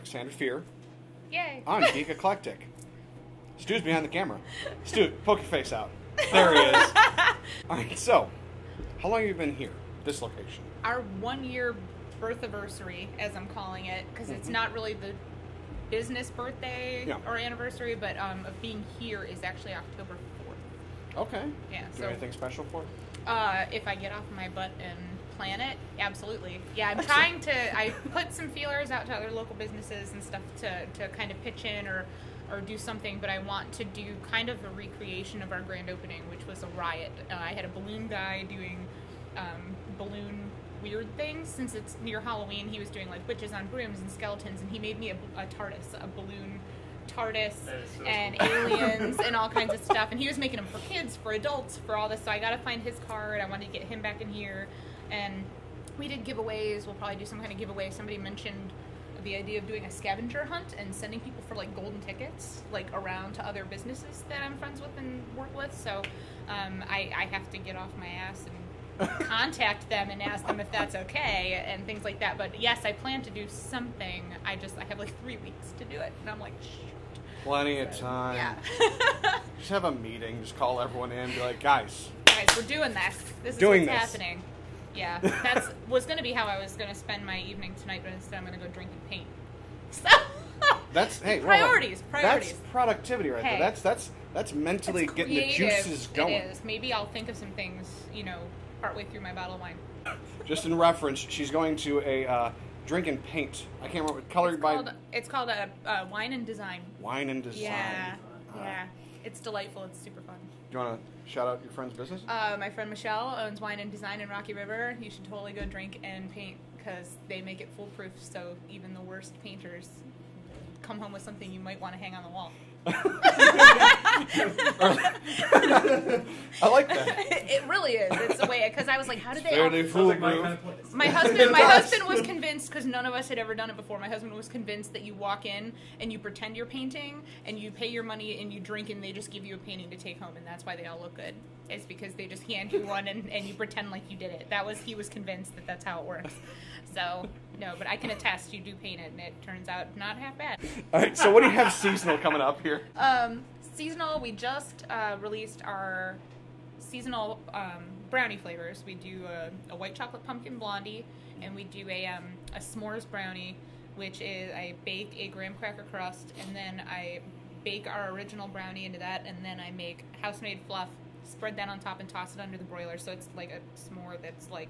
Cassandra Fear. Yay. On Geek Eclectic. Stu's behind the camera. Stu, poke your face out. There he is. Alright, so, how long have you been here, this location? Our 1-year birth anniversary, as I'm calling it, because it's not really the business birthday or anniversary, but of being here is actually October 4th. Okay. Yeah. Do anything special for it? If I get off my butt and plan it, absolutely. Yeah, I'm trying to. I put some feelers out to other local businesses and stuff to kind of pitch in or do something, but I want to do kind of a recreation of our grand opening, which was a riot. I had a balloon guy doing balloon weird things. Since it's near Halloween, he was doing like witches on brooms and skeletons, and he made me a TARDIS, a balloon TARDIS, so and cool. Aliens and all kinds of stuff. And he was making them for kids, for adults, for all this. So I got to find his card. I wanted to get him back in here, and we did giveaways. We'll probably do some kind of giveaway. Somebody mentioned the idea of doing a scavenger hunt and sending people for like golden tickets like around to other businesses that I'm friends with and work with. So I have to get off my ass and contact them and ask them if that's okay and things like that. But yes, I plan to do something. I have like 3 weeks to do it, and I'm like, shoot. Plenty of time. Yeah. Just have a meeting. Just call everyone in and be like, guys, we're doing this. This is what's happening. Yeah, that was going to be how I was going to spend my evening tonight, but instead I'm going to go drink and paint. So that's priorities. That's productivity right there. That's mentally getting the juices going. It is. Maybe I'll think of some things, partway through my bottle of wine. Just in reference, she's going to a drink and paint. I can't remember what color It's called a Wine and Design. Wine and Design. Yeah. It's delightful. It's super fun. Do you want to shout out your friend's business? My friend Michelle owns Wine and Design in Rocky River. You should totally go drink and paint because they make it foolproof, so even the worst painters come home with something you might want to hang on the wall. I like that. It really is. It's a way, because I was like, how did they My husband was convinced, because none of us had ever done it before, my husband was convinced that you walk in and you pretend you're painting and you pay your money and you drink and they just give you a painting to take home, and that's why they all look good. It's because they just hand you one and you pretend like you did it. He was convinced that that's how it works. So, no, but I can attest, you do paint it, and it turns out not half bad. All right, so what do you have seasonal coming up here? Seasonal, we just released our seasonal brownie flavors. We do a white chocolate pumpkin blondie, and we do a s'mores brownie, which is I bake a graham cracker crust, and then I bake our original brownie into that, and then I make house-made fluff, spread that on top, and toss it under the broiler, so it's like a s'more that's like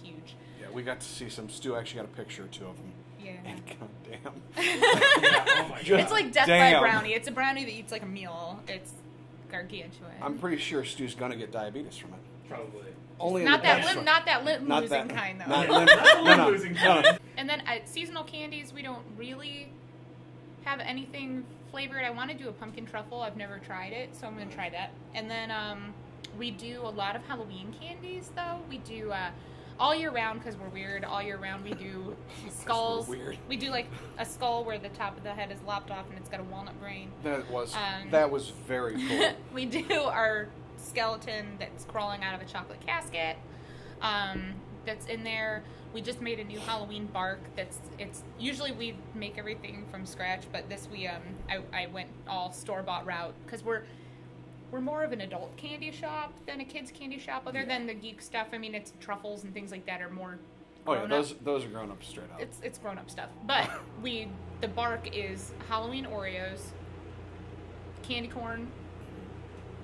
huge. Yeah, we got to see some. Stu actually got a picture or two of them. Yeah. And goddamn. It's like death by brownie. It's a brownie that eats like a meal. It's gargantuan. I'm pretty sure Stu's gonna get diabetes from it. Probably. Only not that lip losing kind though. Not limb losing kind. And then seasonal candies, we don't really have anything flavored. I want to do a pumpkin truffle. I've never tried it, so I'm gonna try that. And then we do a lot of Halloween candies though. We do all year round, because we're weird. All year round, we do skulls. Weird. We do like a skull where the top of the head is lopped off and it's got a walnut brain. That was very cool. We do our skeleton that's crawling out of a chocolate casket. That's in there. We just made a new Halloween bark. It's usually we make everything from scratch, but this I went all store-bought route because we're more of an adult candy shop than a kids candy shop. Other than the geek stuff, I mean, it's truffles and things like that are more. Oh yeah, those are grown up straight up. It's grown up stuff, but the bark is Halloween Oreos, candy corn,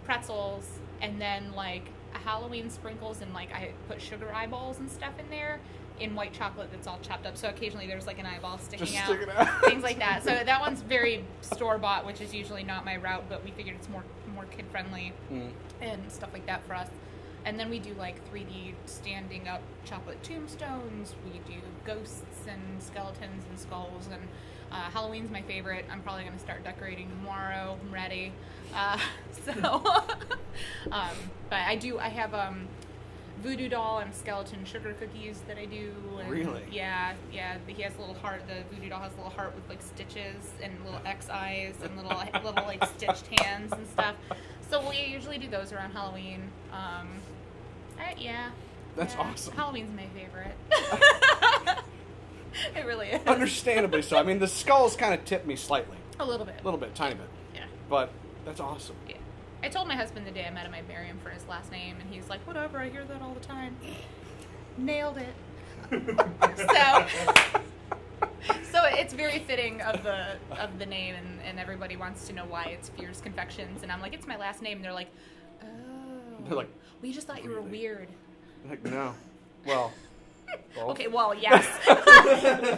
pretzels, and then like Halloween sprinkles, and like I put sugar eyeballs and stuff in there in white chocolate that's all chopped up. So occasionally there's like an eyeball sticking out, things like that. So that one's very store bought, which is usually not my route, but we figured it's more kid friendly and stuff like that for us. And then we do like 3D standing up chocolate tombstones. We do ghosts and skeletons and skulls, and Halloween's my favorite. I'm probably going to start decorating tomorrow. I'm ready. But I have voodoo doll and skeleton sugar cookies that I do. And really? Yeah. He has a little heart. The voodoo doll has a little heart with like stitches and little X eyes and little like stitched hands and stuff. So we usually do those around Halloween. That's awesome. Halloween's my favorite. It really is. Understandably so. I mean, the skulls kind of tip me slightly. A little bit. A little bit, tiny bit. Yeah. But that's awesome. Yeah. I told my husband the day I met him I'd marry him for his last name, and he's like, whatever, I hear that all the time. Nailed it. So it's very fitting of the name, and everybody wants to know why it's Fierce Confections, and I'm like, it's my last name, and they're like, oh. They're like, we just thought you were weird. I'm like, no. Well. Okay, well, yes.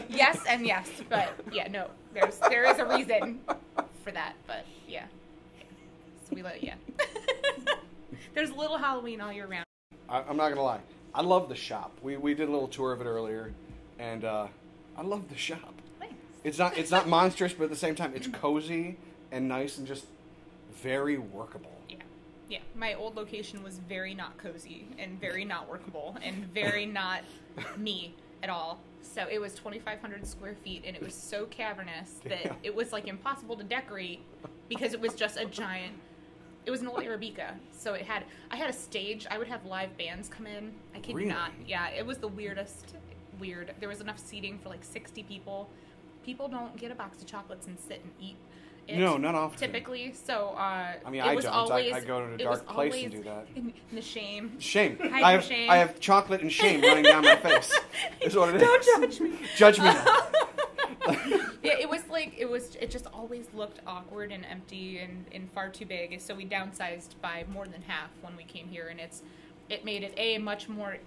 Yes and yes, but yeah, no. There is a reason for that, but yeah. So we let, yeah. There's a little Halloween all year round. I'm not gonna lie. I love the shop. We did a little tour of it earlier, and I love the shop. Thanks. It's not monstrous, but at the same time, it's cozy and nice and just very workable. Yeah, my old location was very not cozy and very not workable and very not me at all. So it was 2,500 square feet, and it was so cavernous that it was like impossible to decorate because it was just a giant. It was an old Arabica, so I had a stage. I would have live bands come in. I kid you not. Yeah, it was the weirdest. Weird. There was enough seating for like 60 people. People don't get a box of chocolates and sit and eat. No, not often. Typically, so I mean, I don't. I go to a dark place and do that. In the shame. Shame. Shame. I have chocolate and shame running down my face. Is what it is. Don't judge me. Judge me now. Yeah, it just always looked awkward and empty and far too big. So we downsized by more than half when we came here, and it made it much more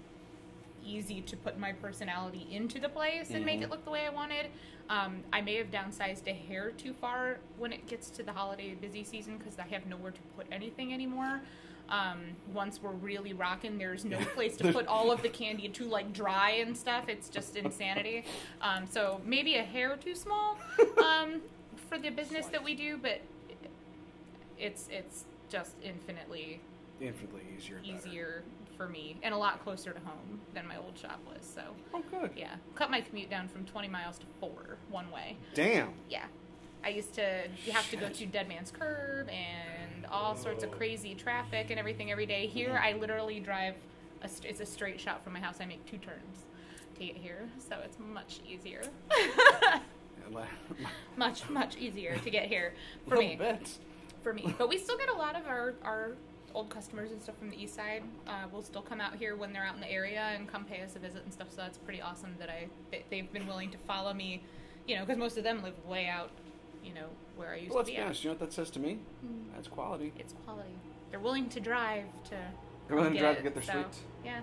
easy to put my personality into the place and make it look the way I wanted. I may have downsized a hair too far when it gets to the holiday busy season because I have nowhere to put anything anymore. Once we're really rocking, there's no place to put all of the candy to like dry and stuff. It's just insanity. So maybe a hair too small for the business that we do, but it's just infinitely easier for me and a lot closer to home than my old shop was. So good. Yeah, cut my commute down from 20 miles to 4 one way. Damn. Yeah, I used to have to go to Dead Man's Curve and all sorts of crazy traffic and everything every day. Here I literally drive it's a straight shot from my house. I make 2 turns to get here, so it's much easier. much easier to get here for me. For me, but we still get a lot of our old customers and stuff from the east side will still come out here when they're out in the area and come pay us a visit and stuff. So that's pretty awesome that they've been willing to follow me, because most of them live way out, where I used to be. Well, let's be honest. You know what that says to me? That's quality. It's quality. They're willing to drive to. They're willing to drive to get their sweets. Yeah.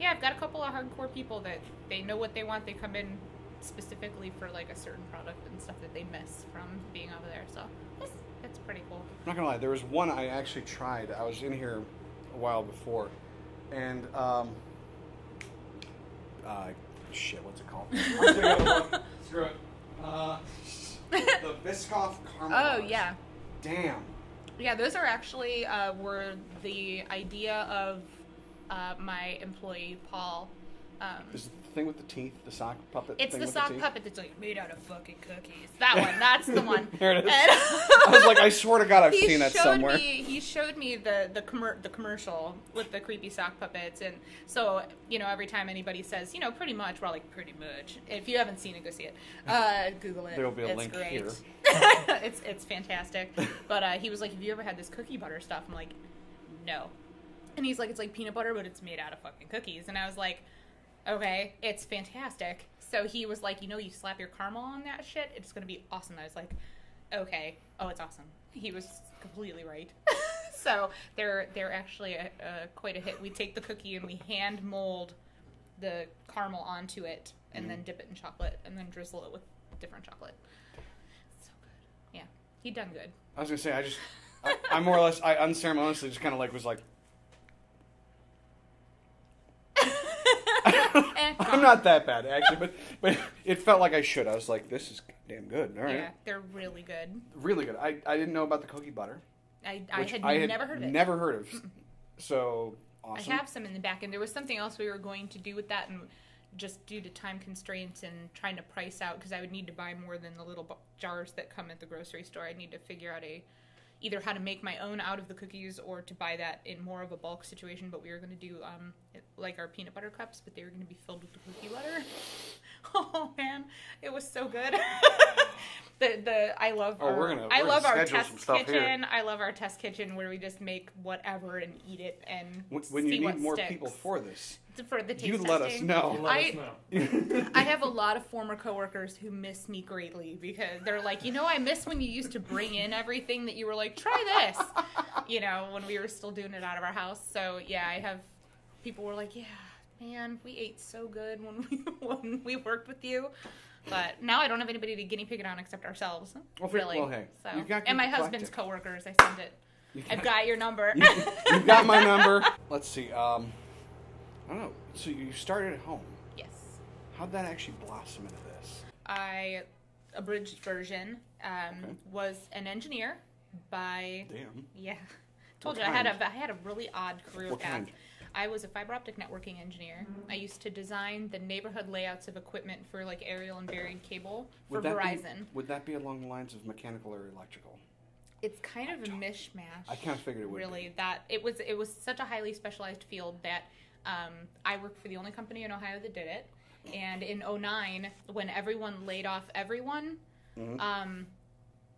I've got a couple of hardcore people that they know what they want. They come in specifically for like a certain product and stuff that they miss from being over there. So it's pretty cool. I'm not gonna lie, there was one I actually tried. I was in here a while before, and what's it called? I'm taking a look. Screw it. The Biscoff caramel. Oh yeah. Damn. Yeah, those are actually were the idea of my employee Paul. Is it the thing with the teeth, the sock puppet? It's thing the with sock the teeth? puppet that's like made out of fucking cookies. That one, that's the one. There it is. I was like, I swear to God, I've seen that somewhere. He showed me the commercial with the creepy sock puppets, and so every time anybody says pretty much, we're all like pretty much. If you haven't seen it, go see it. Google it. There will be a it's link great. here. It's fantastic. But he was like, have you ever had this cookie butter stuff? I'm like, no. And he's like, it's like peanut butter, but it's made out of fucking cookies. And I was like, okay, it's fantastic. So he was like, you slap your caramel on that shit, it's going to be awesome. I was like, okay. Oh, it's awesome. He was completely right. So they're actually quite a hit. We take the cookie and we hand mold the caramel onto it and then dip it in chocolate and then drizzle it with different chocolate. It's so good. Yeah, he done good. I was going to say, I more or less, I unceremoniously just kind of was like, I'm not that bad, actually, but it felt like I should. I was like, this is damn good. All right. Yeah, they're really good. Really good. I didn't know about the cookie butter. I had never heard of it. Never heard of. So, awesome. I have some in the back, and there was something else we were going to do with that, and just due to time constraints and trying to price out, because I would need to buy more than the little jars that come at the grocery store. I need to figure out either how to make my own out of the cookies or to buy that in more of a bulk situation. But we were going to do like our peanut butter cups, but they were going to be filled with the cookie butter, Oh man, it was so good. I love our test kitchen. I love our test kitchen where we just make whatever and eat it and when you need more people for this. For the taste testing. Let us know. I have a lot of former coworkers who miss me greatly because they're like, I miss when you used to bring in everything that you were like, try this. When we were still doing it out of our house. So yeah, I have people were like, yeah, man, we ate so good when we worked with you. But now I don't have anybody to guinea pig it on except ourselves. Well, really. Well, hey, so. You've got and my Eclectic. husband's coworkers. I send it. I've got your number. You've got my number. Let's see. I don't know. So you started at home. Yes. How'd that actually blossom into this? Abridged version, was an engineer by... Damn. Yeah. Told you, I had a really odd career What path. kind? I was a fiber optic networking engineer. I used to design the neighborhood layouts of equipment for like aerial and buried cable for Verizon. Would that be along the lines of mechanical or electrical? It's kind of a mishmash. I kind of figured it would. Really, that it was such a highly specialized field that I worked for the only company in Ohio that did it. And in 2009, when everyone laid off everyone,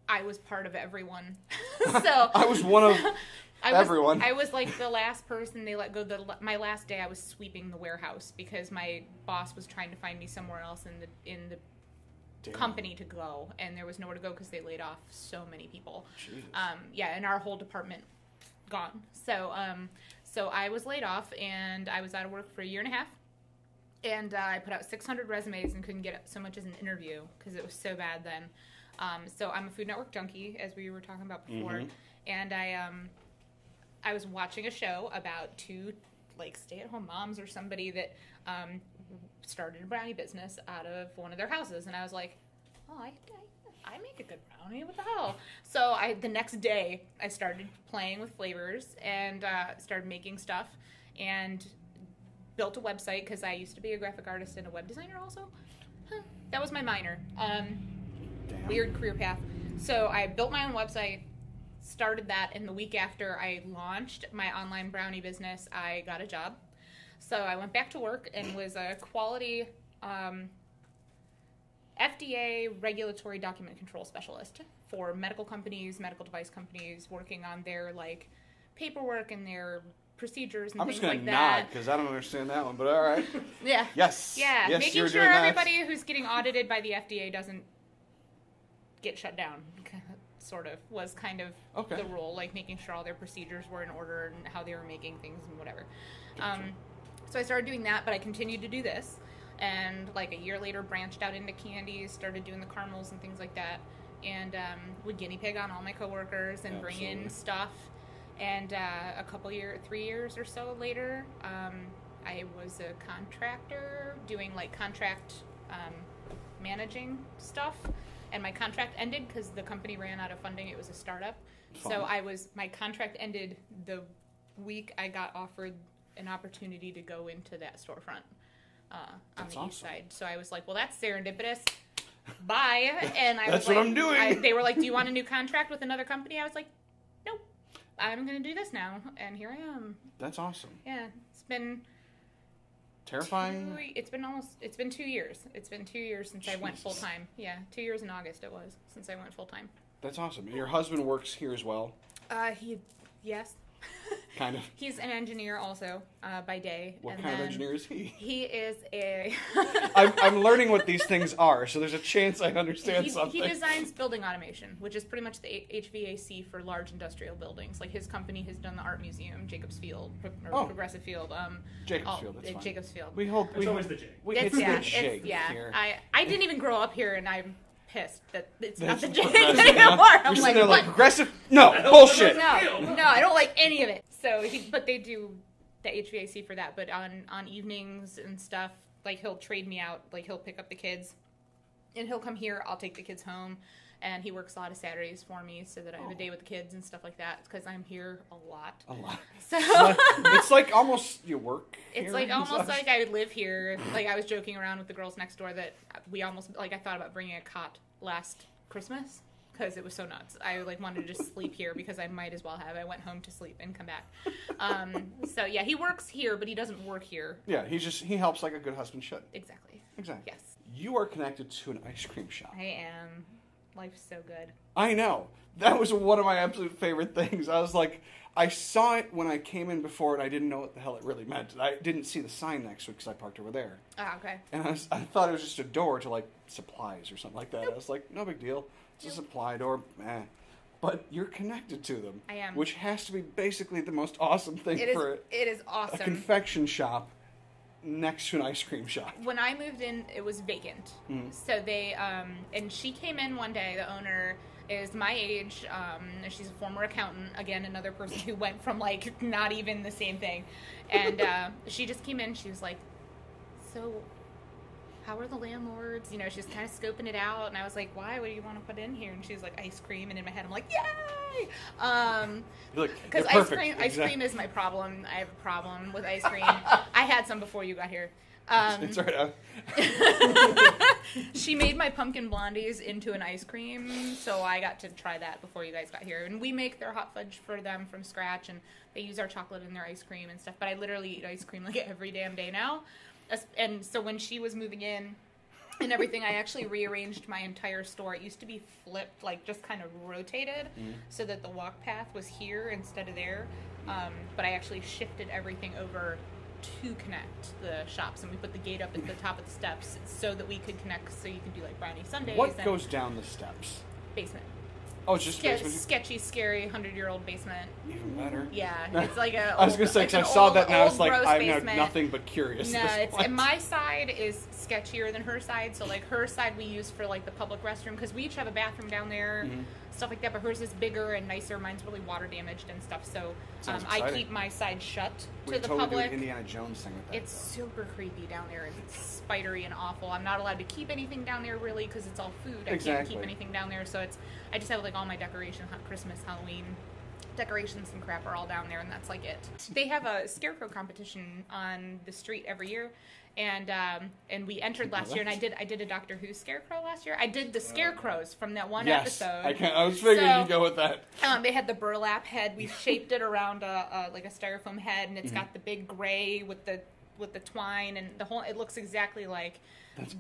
I was part of everyone. So I was one of everyone. I was like the last person they let go. My last day, I was sweeping the warehouse because my boss was trying to find me somewhere else in the company to go, and there was nowhere to go because they laid off so many people. Jesus. And our whole department gone. So I was laid off, and I was out of work for a year and a half. And I put out 600 resumes and couldn't get so much as an interview because it was so bad then. So I'm a Food Network junkie, as we were talking about before. And I was watching a show about two like stay-at-home moms or somebody that started a brownie business out of one of their houses, and I was like, oh, I make a good brownie. What the hell? So the next day I started playing with flavors and started making stuff and built a website because I used to be a graphic artist and a web designer also. That was my minor. Weird career path. So I built my own website, started that, and the week after I launched my online brownie business, I got a job. So I went back to work and was a quality FDA regulatory document control specialist for medical companies, medical device companies, working on their like paperwork and their procedures and things like that. I'm just going to nod because I don't understand that one, but all right. Yeah. Yes. Yeah, yes, making sure everybody who's getting audited by the FDA doesn't get shut down, sort of, was kind of the rule, like making sure all their procedures were in order and how they were making things and whatever. So I started doing that, but I continued to do this, and like a year later branched out into candies, started doing the caramels and things like that, and would guinea pig on all my coworkers and bring in stuff. And 3 years or so later, I was a contractor doing like contract managing stuff. And my contract ended because the company ran out of funding. It was a startup. Fun. So my contract ended the week I got offered an opportunity to go into that storefront on the east side. So I was like, well, that's serendipitous. Bye. And I that's was like, what I'm doing. They were like, do you want a new contract with another company? I was like, nope. I'm going to do this now. And here I am. That's awesome. Yeah. It's been... terrifying. It's been 2 years. It's been 2 years since I went full time. Yeah, 2 years in August it was since I went full time. That's awesome. And your husband works here as well? Yes. Kind of. He's an engineer also by day. What kind of engineer is he? He is a... I'm learning what these things are, so there's a chance I understand something. He designs building automation, which is pretty much the HVAC for large industrial buildings. Like his company has done the Art Museum, Jacobs Field, Progressive Field. Jacobs Field, that's fine. Jacobs Field. It's always the J. It's the J here. I didn't even grow up here, and I'm pissed that it's not the J Progressive anymore. now. I'm You're like, sitting there what? Progressive? No, bullshit. No, I don't like any of it. So, but they do the HVAC for that. But on evenings and stuff, like he'll trade me out. Like he'll pick up the kids, and he'll come here. I'll take the kids home, and he works a lot of Saturdays for me so that I have a day with the kids and stuff like that because I'm here a lot. A lot. So it's like almost you work. It's like almost like I would live here. Like I was joking around with the girls next door that we almost I thought about bringing a cot last Christmas. Because it was so nuts. I wanted to just sleep here because I might as well have. I went home to sleep and come back. So yeah, he works here, but he doesn't work here. Yeah, he helps like a good husband should. Exactly. Yes. you are connected to an ice cream shop. I am. Life's so good. I know. That was one of my absolute favorite things. I was like, I saw it when I came in before, and I didn't know what the hell it really meant. I didn't see the sign next to it because I parked over there. Ah, okay. And I thought it was just a door to, like, supplies or something like that. Nope. I was like, no big deal. It's a supply door. But you're connected to them. I am. Which has to be basically the most awesome thing It is awesome. A confection shop next to an ice cream shop. When I moved in, it was vacant. So they, and she came in one day, the owner is my age. She's a former accountant. Again, another person who went from, like, not even the same thing. And she just came in. She was like, so how are the landlords? You know, she was kind of scoping it out. And I was like, why? What do you want to put in here? And she was like, ice cream. And in my head, I'm like, yay! Because ice cream is my problem. I have a problem with ice cream. I had some before you got here. It's right. She made my pumpkin blondies into an ice cream, so I got to try that before you guys got here. And we make their hot fudge for them from scratch, and they use our chocolate in their ice cream and stuff. But I literally eat ice cream like every damn day now. And so when she was moving in and everything, I actually rearranged my entire store. It used to be flipped, like just kind of rotated, so that the walk path was here instead of there. But I actually shifted everything over to connect the shops, and we put the gate up at the top of the steps so that we could connect, so you could do like brownie sundaes. What goes down the steps? Basement. Oh, it's just basement? Sketchy, scary, 100-year-old basement. Even better. Yeah, it's like a. I was gonna say, because I saw that and I was like, I'm basement. nothing but curious. No, and my side is sketchier than her side. So like her side we use for like the public restroom, because we each have a bathroom down there, stuff like that. But hers is bigger and nicer. Mine's really water damaged and stuff. So I keep my side shut to the totally public. Do an Indiana Jones thing with that. It's super creepy down there, and it's spidery and awful. I'm not allowed to keep anything down there really, because it's all food. I can't keep anything down there. So I just have like all my decorations, Christmas, Halloween decorations and crap are all down there, and that's like it. They have a scarecrow competition on the street every year, and we entered last year, and I did a Doctor Who scarecrow last year. I did the scarecrows from that one episode. I was figuring you'd go with that. They had the burlap head. We shaped it around like a styrofoam head, and it's got the big gray with the twine and the whole. It looks exactly like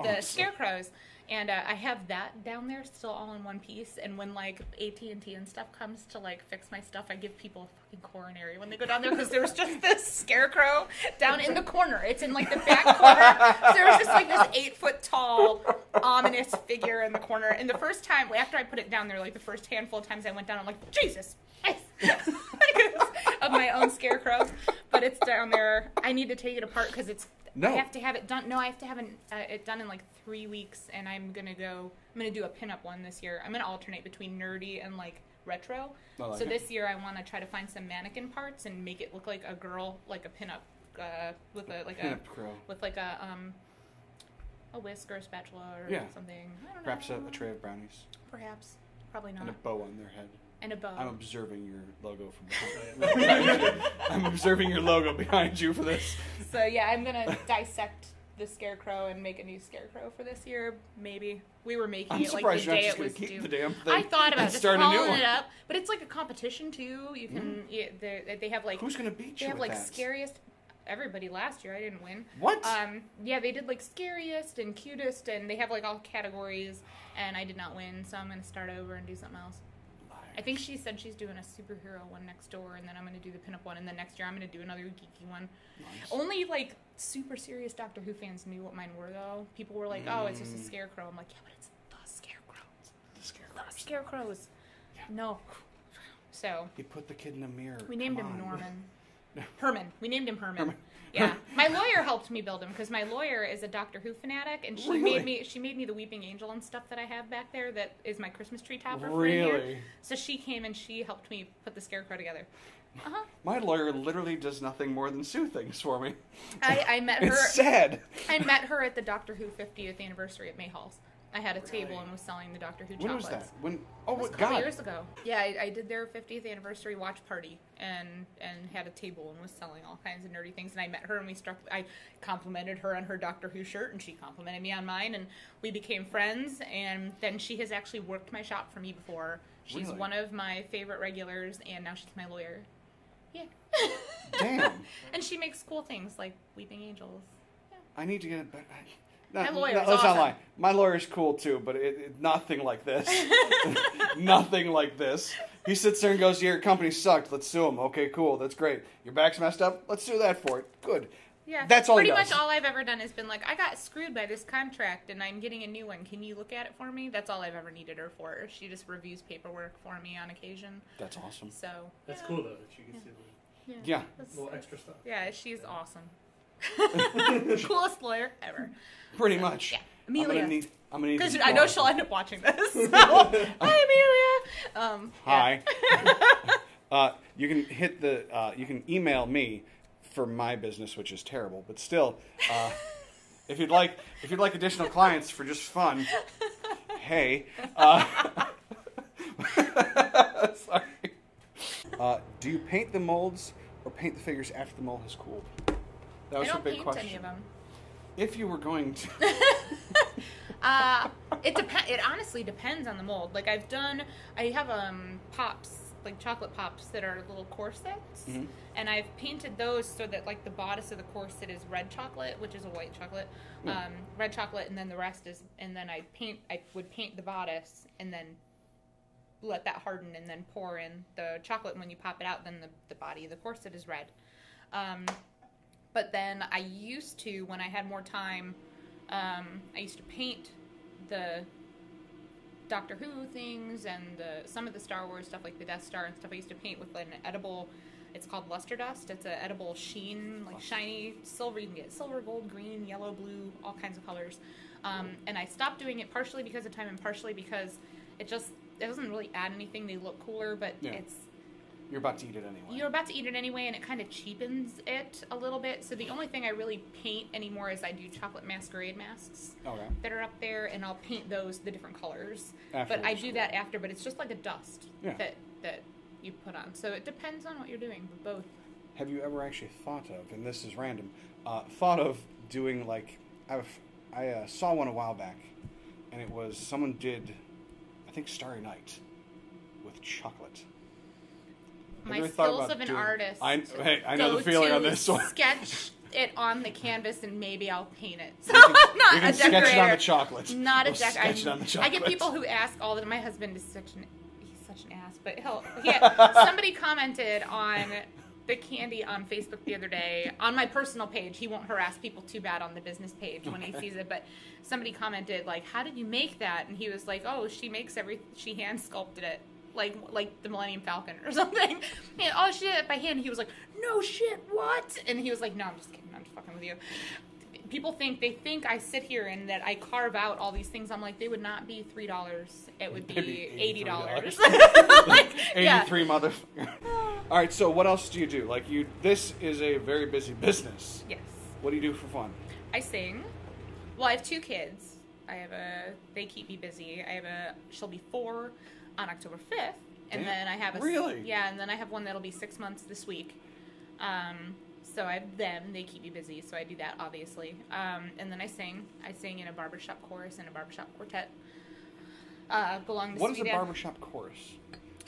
the scarecrows. And I have that down there still all in one piece. And when, like, AT&T and stuff comes to, like, fix my stuff, I give people a fucking coronary when they go down there, because there's just this scarecrow down in the corner. It's in, like, the back corner. So there was just, like, this 8-foot-tall, ominous figure in the corner. And the first time, after I put it down there, like, the first handful of times I went down, I'm like, Jesus! of my own scarecrow. But it's down there. I need to take it apart, because it's... I have to have it done. No, I have to have it done in like 3 weeks, and I'm gonna do a pinup one this year. I'm gonna alternate between nerdy and like retro. So this year I want to try to find some mannequin parts and make it look like a girl, like a pinup, with a whisk or a spatula or something. I don't know. Perhaps a tray of brownies. Perhaps, probably not. And a bow on their head. And a bow. I'm observing your logo from behind you. I'm observing your logo behind you for this. So yeah, I'm gonna dissect the scarecrow and make a new scarecrow for this year. Maybe we were making it like the day it was due. The damn thing. I thought about just hauling it up, but it's like a competition too. You can. They have like. Who's gonna beat you? They have with like that? scariest. Everybody last year. I didn't win. What? Yeah, they did like scariest and cutest, and they have like all categories, and I did not win, so I'm gonna start over and do something else. I think she said she's doing a superhero one next door, and then I'm going to do the pinup one, and then next year I'm going to do another geeky one. Nice. Only, like, super serious Doctor Who fans knew what mine were, though. People were like, oh, it's just a scarecrow. I'm like, yeah, but it's the scarecrows. The scarecrows. The scarecrows. Yeah. No. So. You put the kid in a mirror. We named him Norman. Herman. We named him Herman. Yeah. My lawyer helped me build him, because my lawyer is a Doctor Who fanatic, and she made me the Weeping Angel and stuff that I have back there that is my Christmas tree topper for here. So she came and she helped me put the scarecrow together. My lawyer literally does nothing more than sue things for me. I met her. It's sad. I met her at the Doctor Who 50th anniversary at Mayhall's. I had a table and was selling the Doctor Who chocolates. When was that? A couple years ago. Yeah, I did their 50th anniversary watch party and had a table and was selling all kinds of nerdy things. And I met her and I complimented her on her Doctor Who shirt, and she complimented me on mine, and we became friends. And then she has actually worked my shop for me before. She's one of my favorite regulars, and now she's my lawyer. Yeah. Damn. And she makes cool things like Weeping Angels. Yeah. I need to get it back. My lawyer's let's awesome. not lie. My lawyer's cool too, but nothing like this. Nothing like this. He sits there and goes, "Your company sucked. Let's sue him." Okay, cool. That's great. Your back's messed up. Let's do that for it. Good. Yeah. That's all he Pretty does. much all I've ever done has been like, I got screwed by this contract and I'm getting a new one. Can you look at it for me? That's all I've ever needed her for. She just reviews paperwork for me on occasion. That's awesome. So That's cool though that she gets to do Yeah. a little extra stuff. Yeah, she's awesome. Coolest lawyer ever. Pretty much. Yeah, Amelia. I'm gonna need. Because these I know drawings. she'll end up watching this. So. Hi, Amelia. Hi. You can hit the. You can email me for my business, which is terrible, but still, if you'd like additional clients for just fun, hey. Sorry. Do you paint the molds or paint the figures after the mold has cooled? That was I a don't big paint question. any of them. If you were going to. It honestly depends on the mold. Like I have pops, like chocolate pops that are little corsets, and I've painted those so that like the bodice of the corset is red chocolate, which is a white chocolate, red chocolate, and then the rest is, and then I would paint the bodice and then let that harden and then pour in the chocolate. And when you pop it out, then the body of the corset is red. But then I used to, when I had more time, I used to paint the Doctor Who things and some of the Star Wars stuff, like the Death Star and stuff. I used to paint with an edible, it's called luster dust. It's an edible sheen, like shiny silver. You can get silver, gold, green, yellow, blue, all kinds of colors. And I stopped doing it partially because of time and partially because it doesn't really add anything. They look cooler, but You're about to eat it anyway. You're about to eat it anyway, and it kind of cheapens it a little bit. So the only thing I really paint anymore is I do chocolate masquerade masks that are up there, and I'll paint those the different colors. But I do that after, but it's just like a dust that you put on. So it depends on what you're doing, both. Have you ever actually thought of, and this is random, thought of doing like, I saw one a while back, and it was, someone did, I think Starry Night with chocolate. My skills of an artist. I know the feeling on this one. Sketch it on the canvas and maybe I'll paint it. So you can, I'm not you can a decorator. sketch it on the chocolate. Not a decorator. I get people who ask all the time. My husband is such an ass, but somebody commented on the candy on Facebook the other day on my personal page. He won't harass people too bad on the business page when he sees it, but somebody commented like, "How did you make that?" And he was like, "Oh, she hand sculpted it." Like the Millennium Falcon or something. And, she did it by hand. He was like, "No shit, what?" And he was like, "No, I'm just kidding. I'm just fucking with you." People think I sit here and that I carve out all these things. I'm like, they would not be $3. It would be $80. Like, 83 motherfucker. All right, so what else do you do? This is a very busy business. Yes. What do you do for fun? I sing. Well, I have 2 kids. They keep me busy. She'll be 4 on October 5th, and then I have and then I have one that'll be 6 months this week. So I have them; they keep me busy. So I do that, obviously. And then I sing. I sing in a barbershop chorus and a barbershop quartet. Belong to What is a barbershop chorus?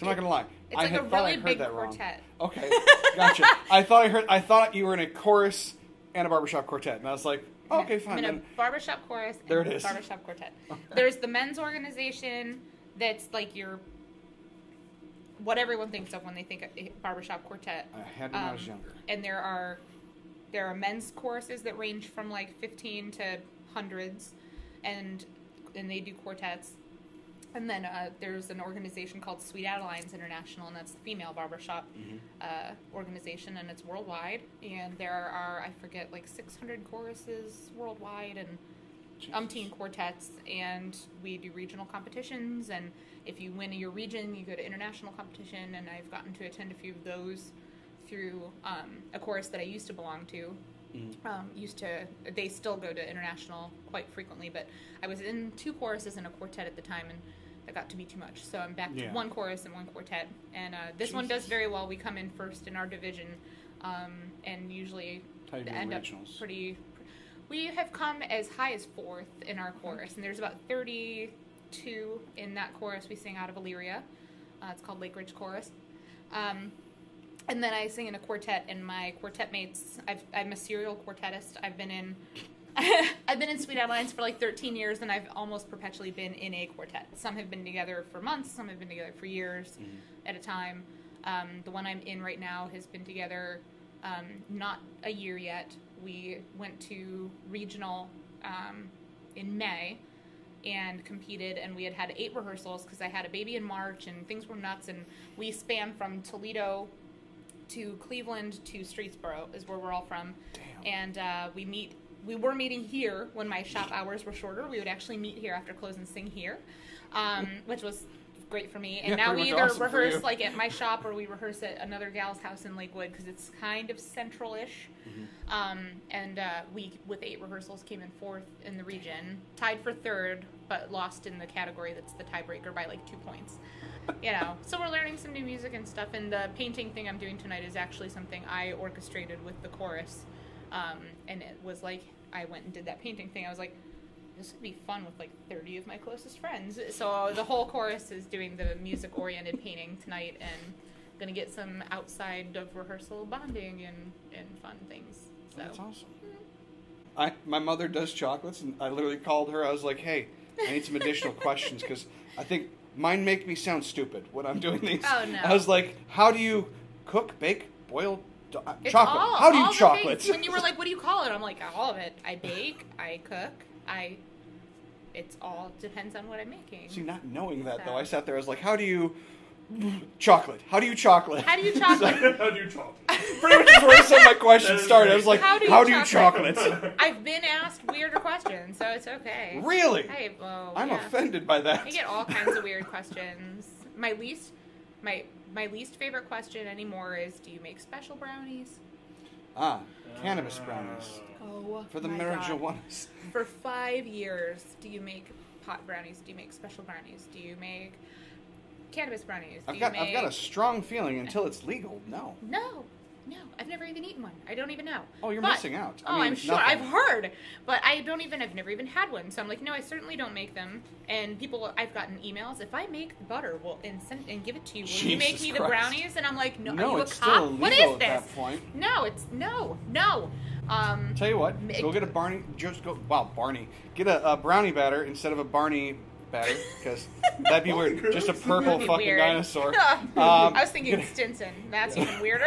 I'm not gonna lie. It's like a really big quartet. Wrong. Okay, gotcha. I thought you were in a chorus and a barbershop quartet, and I was like, okay, fine. I'm in a barbershop chorus and a barbershop quartet. Okay. There's the men's organization. That's like what everyone thinks of when they think of barbershop quartet. I had when I was younger. And there are men's choruses that range from like 15 to hundreds, and they do quartets. And then there's an organization called Sweet Adelines International, and that's the female barbershop organization, and it's worldwide. And there are, I forget, like 600 choruses worldwide, and umpteen quartets, and we do regional competitions, and if you win your region, you go to international competition, and I've gotten to attend a few of those through a chorus that I used to belong to. They still go to international quite frequently, but I was in 2 choruses and a quartet at the time, and that got to be too much, so I'm back to 1 chorus and 1 quartet, and this one does very well. We come in first in our division, and usually end up pretty. We have come as high as 4th in our chorus, and there's about 32 in that chorus. We sing out of Elyria. It's called Lake Ridge Chorus. And then I sing in a quartet, and my quartet mates, I'm a serial quartetist. I've been in I've been in Sweet Adelines for like 13 years, and I've almost perpetually been in a quartet. Some have been together for months, some have been together for years at a time. The one I'm in right now has been together not a year yet. We went to regional in May and competed, and we had 8 rehearsals because I had a baby in March, and things were nuts, and we spanned from Toledo to Cleveland to Streetsboro is where we're all from. Damn. And we were meeting here when my shop hours were shorter. We would actually meet here after close and sing here, which was great for me. And now we either rehearse like at my shop or we rehearse at another gal's house in Lakewood because it's kind of central-ish. And we, with 8 rehearsals, came in 4th in the region, tied for 3rd, but lost in the category that's the tiebreaker by like 2 points. You know, so we're learning some new music and stuff. And the painting thing I'm doing tonight is actually something I orchestrated with the chorus. And it was like, I went and did that painting thing. I was like, this would be fun with like 30 of my closest friends. So the whole chorus is doing the music-oriented painting tonight, and going to get some outside of rehearsal bonding and fun things. So. That's awesome. My mother does chocolates, and I literally called her. I was like, hey, I need some additional questions because I think mine make me sound stupid when I'm doing these. Oh, no. I was like, how do you cook, bake, boil it's chocolate? How do you chocolate? When you were like, what do you call it? I'm like, all of it. I bake, I cook, it's all depends on what I'm making. See, not knowing that, though, I sat there, I was like, how do you chocolate? How do you chocolate? How do you chocolate? How do you chocolate? Pretty much where some of my questions started. I was like, how do you chocolate? I've been asked weirder questions, so it's okay. Really? I'm yeah. offended by that. I get all kinds of weird questions. My least favorite question anymore is, do you make special brownies? Cannabis brownies. Oh, for the my marijuanas. For 5 years, do you make pot brownies? Do you make special brownies? Do you make cannabis brownies? I've got a strong feeling until it's legal. No. No. I've never even eaten one. I don't even know. Oh, you're missing out. I mean, I'm sure. nothing. I've heard, but I've never even had one. So I'm like, no, I certainly don't make them. And I've gotten emails. If I make the butter, and give it to you. Will you make me the brownies? And I'm like, no. Are you it's a cop? still illegal What is at this? that point. No, it's no. Tell you what, go get a Barney. Barney. Get a brownie batter instead of a Barney batter, because that'd be weird. Just a purple fucking weird. dinosaur. I was thinking Stinson. That's even weirder.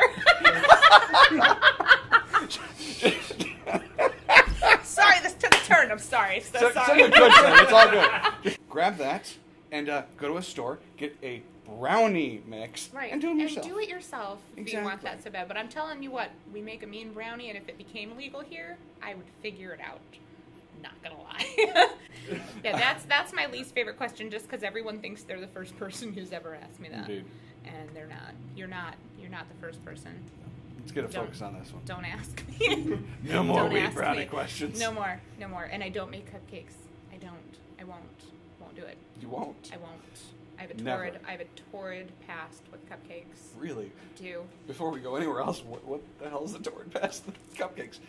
Sorry, this took a turn. I'm sorry. So sorry. Good, it's all good. Grab that and go to a store, get a brownie mix, right, and do them yourself. And do it yourself if exactly. you want that so bad. But I'm telling you what, we make a mean brownie, and if it became legal here, I would figure it out. Not gonna lie. Yeah, that's my least favorite question, just because everyone thinks they're the first person who's ever asked me that. Indeed. And they're not. You're not the first person. Let's get a focus on this one. Don't ask me. No more weed brownie questions. No more. And I don't make cupcakes. I won't do it. You won't? I won't. I have a torrid past with cupcakes. Really? I do. Before we go anywhere else, what the hell is the torrid past with cupcakes?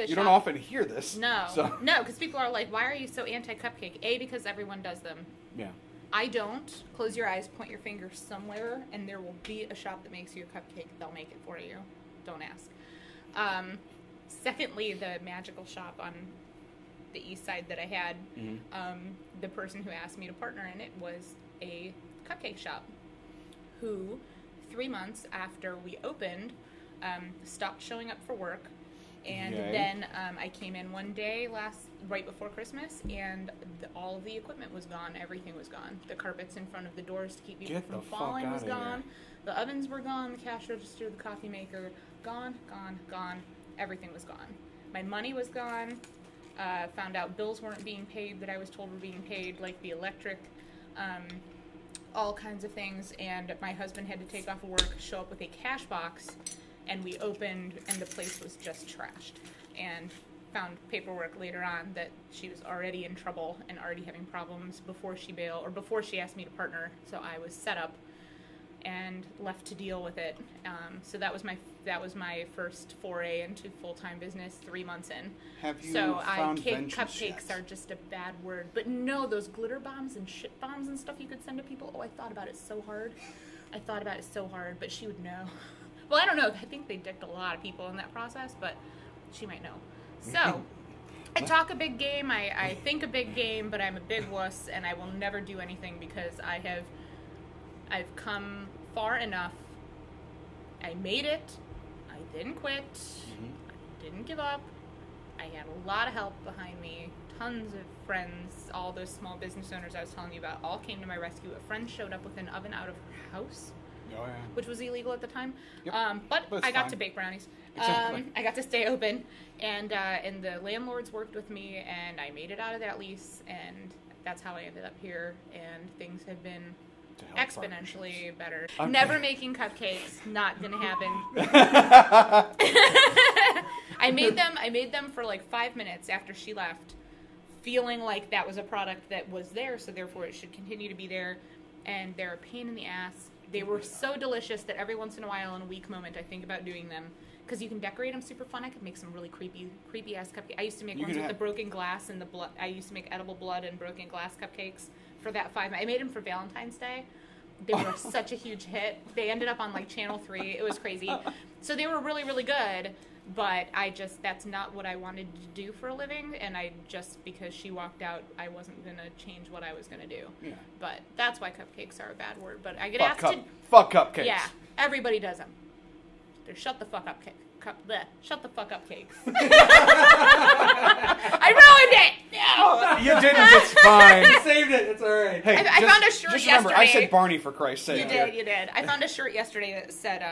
You don't often hear this. No. So. No, because people are like, why are you so anti-cupcake? A, because everyone does them. Yeah. I don't. Close your eyes, point your finger somewhere, and there will be a shop that makes you a cupcake. They'll make it for you. Don't ask. Secondly, the magical shop on the east side that I had, the person who asked me to partner in it was a cupcake shop who 3 months after we opened stopped showing up for work, and then I came in one day right before Christmas, and all of the equipment was gone. Everything was gone. The carpets in front of the doors to keep people from falling was gone. The ovens were gone. The cash register, the coffee maker, gone. Everything was gone. My money was gone. Found out bills weren't being paid that I was told were being paid, like the electric, all kinds of things. And my husband had to take off of work, show up with a cash box, and we opened, and the place was just trashed. And found paperwork later on that she was already in trouble and already having problems before she bailed, or before she asked me to partner. So I was set up and left to deal with it. So that was my first foray into full-time business 3 months in. Have you found cupcakes are just a bad word. But no, those glitter bombs and shit bombs and stuff you could send to people. Oh, I thought about it so hard. But she would know. Well, I don't know. I think they dicked a lot of people in that process, but she might know. So, I talk a big game, I think a big game, but I'm a big wuss, and I will never do anything because I've come far enough. I made it. I didn't quit. I didn't give up. I had a lot of help behind me. Tons of friends, all those small business owners I was telling you about, all came to my rescue. A friend showed up with an oven out of her house. Oh, yeah. Which was illegal at the time. Yep. But I got fine. to bake brownies. Exactly. I got to stay open. And the landlords worked with me, and I made it out of that lease. And that's how I ended up here. And things have been exponentially better. Okay. Never making cupcakes. Not going to happen. I made them for like 5 minutes after she left, feeling like that was a product that was there, so therefore it should continue to be there. And they're a pain in the ass. They were so delicious that every once in a while, in a weak moment, I think about doing them. Because you can decorate them super fun. I could make some really creepy ass cupcakes. I used to make ones with the broken glass and the blood. I used to make edible blood and broken glass cupcakes for that 5 minutes. I made them for Valentine's Day. They were such a huge hit. They ended up on like Channel 3. It was crazy. So they were really, really good. But that's not what I wanted to do for a living, and because she walked out, I wasn't going to change what I was going to do. Yeah. But that's why cupcakes are a bad word. But I get asked to... Fuck cupcakes. Yeah, everybody does them. They're shut the fuck up shut the fuck up cakes. I ruined it! No! You didn't, it's fine. You saved it, it's alright. Hey, I found a shirt just remember, yesterday. I said Barney for Christ's sake. You did. I found a shirt yesterday that said,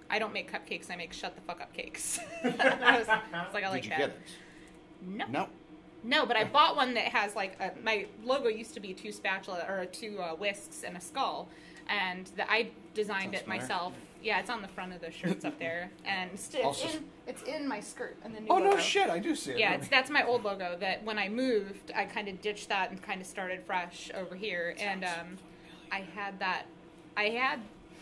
I don't make cupcakes, I make shut the fuck up cakes. I was like, I like Did you that. get it? No. No, but I bought one that has like my logo used to be 2 spatula or 2 whisks and a skull, and I designed it myself. Yeah, it's on the front of the shirts up there, and it's in my skirt and the new logo. No shit, I do see it. Yeah, that's my old logo. That when I moved, I kind of ditched that and kind of started fresh over here, and I had that.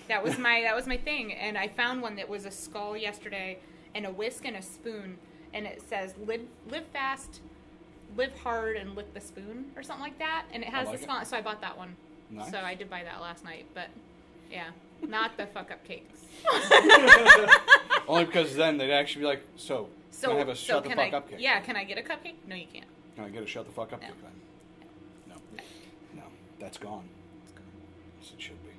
That was my thing, and I found one that was a skull yesterday, and a whisk and a spoon, and it says live fast, live hard, and lick the spoon or something like that, and it has the skull. So I bought that one. Nice. So I did buy that last night, but yeah, not the fuck up cakes. Only because then they'd actually be like, so can I have a shut the fuck up cake? Yeah, can I get a cupcake? No, you can't. Can I get a shut the fuck up cake then? No, that's gone. It's gone. Yes, it should be.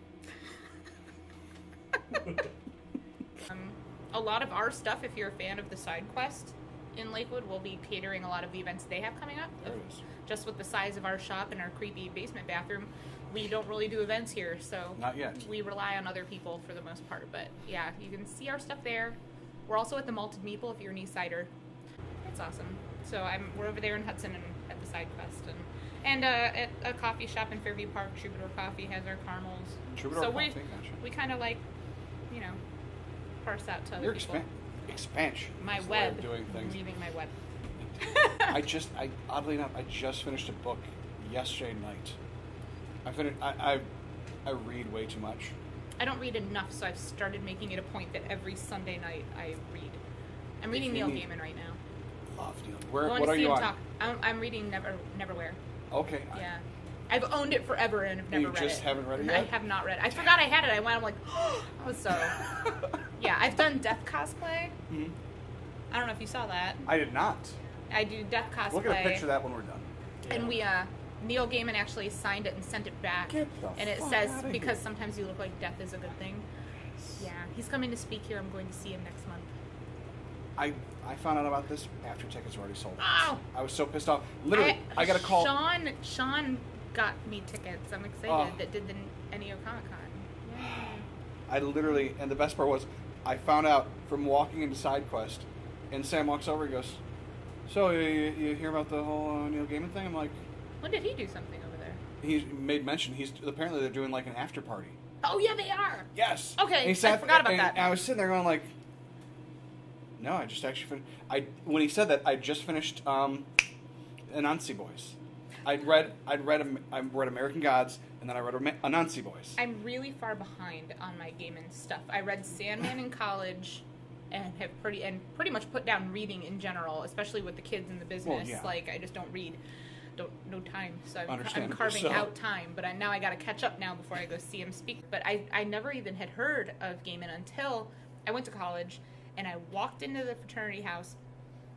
A lot of our stuff, if you're a fan of the side quest in Lakewood, we'll be catering a lot of the events they have coming up. There it is. Just with the size of our shop and our creepy basement bathroom, we don't really do events here, so not yet. We rely on other people for the most part. But yeah, you can see our stuff there. We're also at the Malted Meeple if you're an East Sider. That's awesome. So we're over there in Hudson and at the side quest and at a coffee shop in Fairview Park. Troubadour Coffee has our caramels. Troubadour Coffee, gotcha. We kind of like, parse out to other people. Expansion. My web. Doing things. I'm leaving my web. Oddly enough, I just finished a book yesterday night. I read way too much. I don't read enough, so I've started making it a point that every Sunday night I read. I'm reading Neil Gaiman right now. Love Neil. What are you on? I'm reading Neverwhere. Okay. Yeah. I've owned it forever and have never read it. You just haven't read it yet? I have not read it. I forgot I had it. I'm like, oh, I was so... Yeah, I've done death cosplay. Mm-hmm. I don't know if you saw that. I did not. I do death cosplay. Look at a picture of that when we're done. And Neil Gaiman actually signed it and sent it back. And it says, because sometimes you look like death is a good thing. Yeah, he's coming to speak here. I'm going to see him next month. I found out about this after tickets were already sold. Oh! I was so pissed off. Literally, I got a call. Sean got me tickets. I'm excited that did the NEO Comic Con. Yeah. I literally, and the best part was, I found out from walking into SideQuest, and Sam walks over and goes, so you hear about the whole Neil Gaiman thing? I'm like... When did he do something over there? He made mention. Apparently they're doing like an after party. Oh, yeah, they are. Yes. Okay, I forgot about that. And I was sitting there going like, no, I just actually finished. When he said that, I just finished Anansi Boys. I read American Gods, and then I read Anansi Boys. I'm really far behind on my Gaiman stuff. I read Sandman in college, and have pretty much put down reading in general, especially with the kids in the business. Well, yeah. Like I just don't read, no time. So I'm Understandably carving so. out time. But now I got to catch up now before I go see him speak. But I never even had heard of Gaiman until I went to college, and I walked into the fraternity house,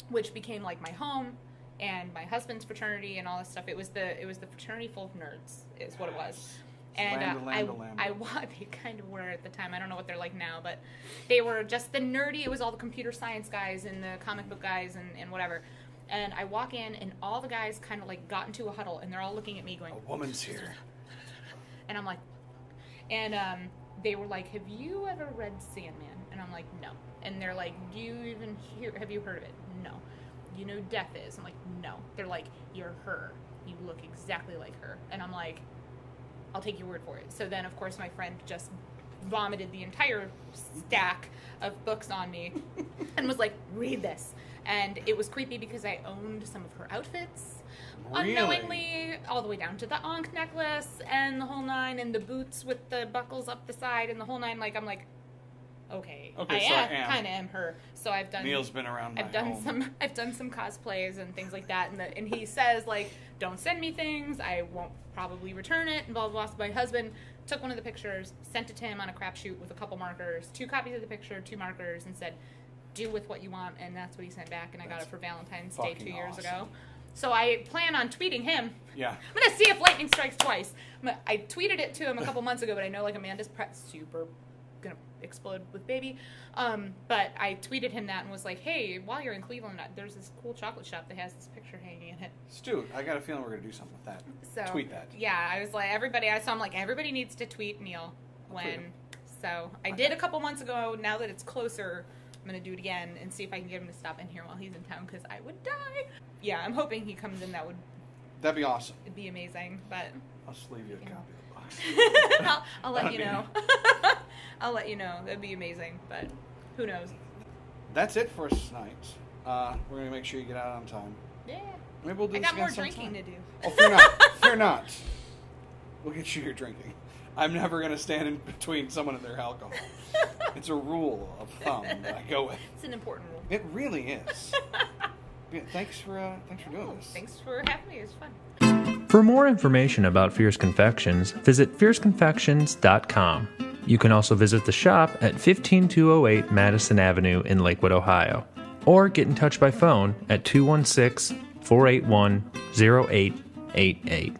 which became like my home. and my husband's fraternity and all this stuff. It was the fraternity full of nerds, is what it was. And they kind of were at the time. I don't know what they're like now, but they were just the nerdy. It was all the computer science guys and the comic book guys and whatever. And I walk in, and all the guys kind of like got into a huddle, and they're all looking at me going, "A woman's here." And I'm like, and they were like, "Have you ever read Sandman?" And I'm like, "No." And they're like, "Have you heard of it?" "No." "You know who Death is?" I'm like, "No." They're like, "You're her. You look exactly like her." And I'm like, "I'll take your word for it." So then, of course, my friend just vomited the entire stack of books on me and was like, "Read this." And it was creepy because I owned some of her outfits. Really? Unknowingly, all the way down to the Ankh necklace and the whole nine, and the boots with the buckles up the side and the whole nine. Like, I'm like, okay, I kind of am her. So I've done. Neil's been around. I've done some cosplays and things like that, and he says like, don't send me things. I won't probably return it. And blah blah blah. So my husband took one of the pictures, sent it to him on a crapshoot with a couple markers, 2 copies of the picture, 2 markers, and said, do with what you want. And that's what he sent back, and I got it for Valentine's Day 2 years ago. So I plan on tweeting him. Yeah. I'm going to see if lightning strikes twice. I tweeted it to him a couple months ago, but I know like Amanda's super going to explode with baby. But I tweeted him that and was like, hey, while you're in Cleveland, there's this cool chocolate shop that has this picture hanging in it. Stu, I got a feeling we're going to do something with that. So, tweet that. Yeah, I was like, everybody needs to tweet Neil when. So I did a couple months ago. Now that it's closer, I'm going to do it again and see if I can get him to stop in here while he's in town, because I would die. Yeah, I'm hoping he comes in. That'd be awesome. It'd be amazing, but... I'll just leave you a copy of the box. I'll let you know. I'll let you know. That'd be amazing, but who knows? That's it for us tonight. We're going to make sure you get out on time. Yeah. Maybe we'll do I this got more again drinking sometime. to do. Oh, fear not. Fear not. We'll get you your drinking. I'm never going to stand in between someone and their alcohol. It's a rule of thumb that I go with. It's an important rule. It really is. Thanks for doing this. Thanks for having me. It was fun. For more information about Fierce Confections, visit fierceconfections.com. You can also visit the shop at 15208 Madison Avenue in Lakewood, Ohio. Or get in touch by phone at 216-481-0888.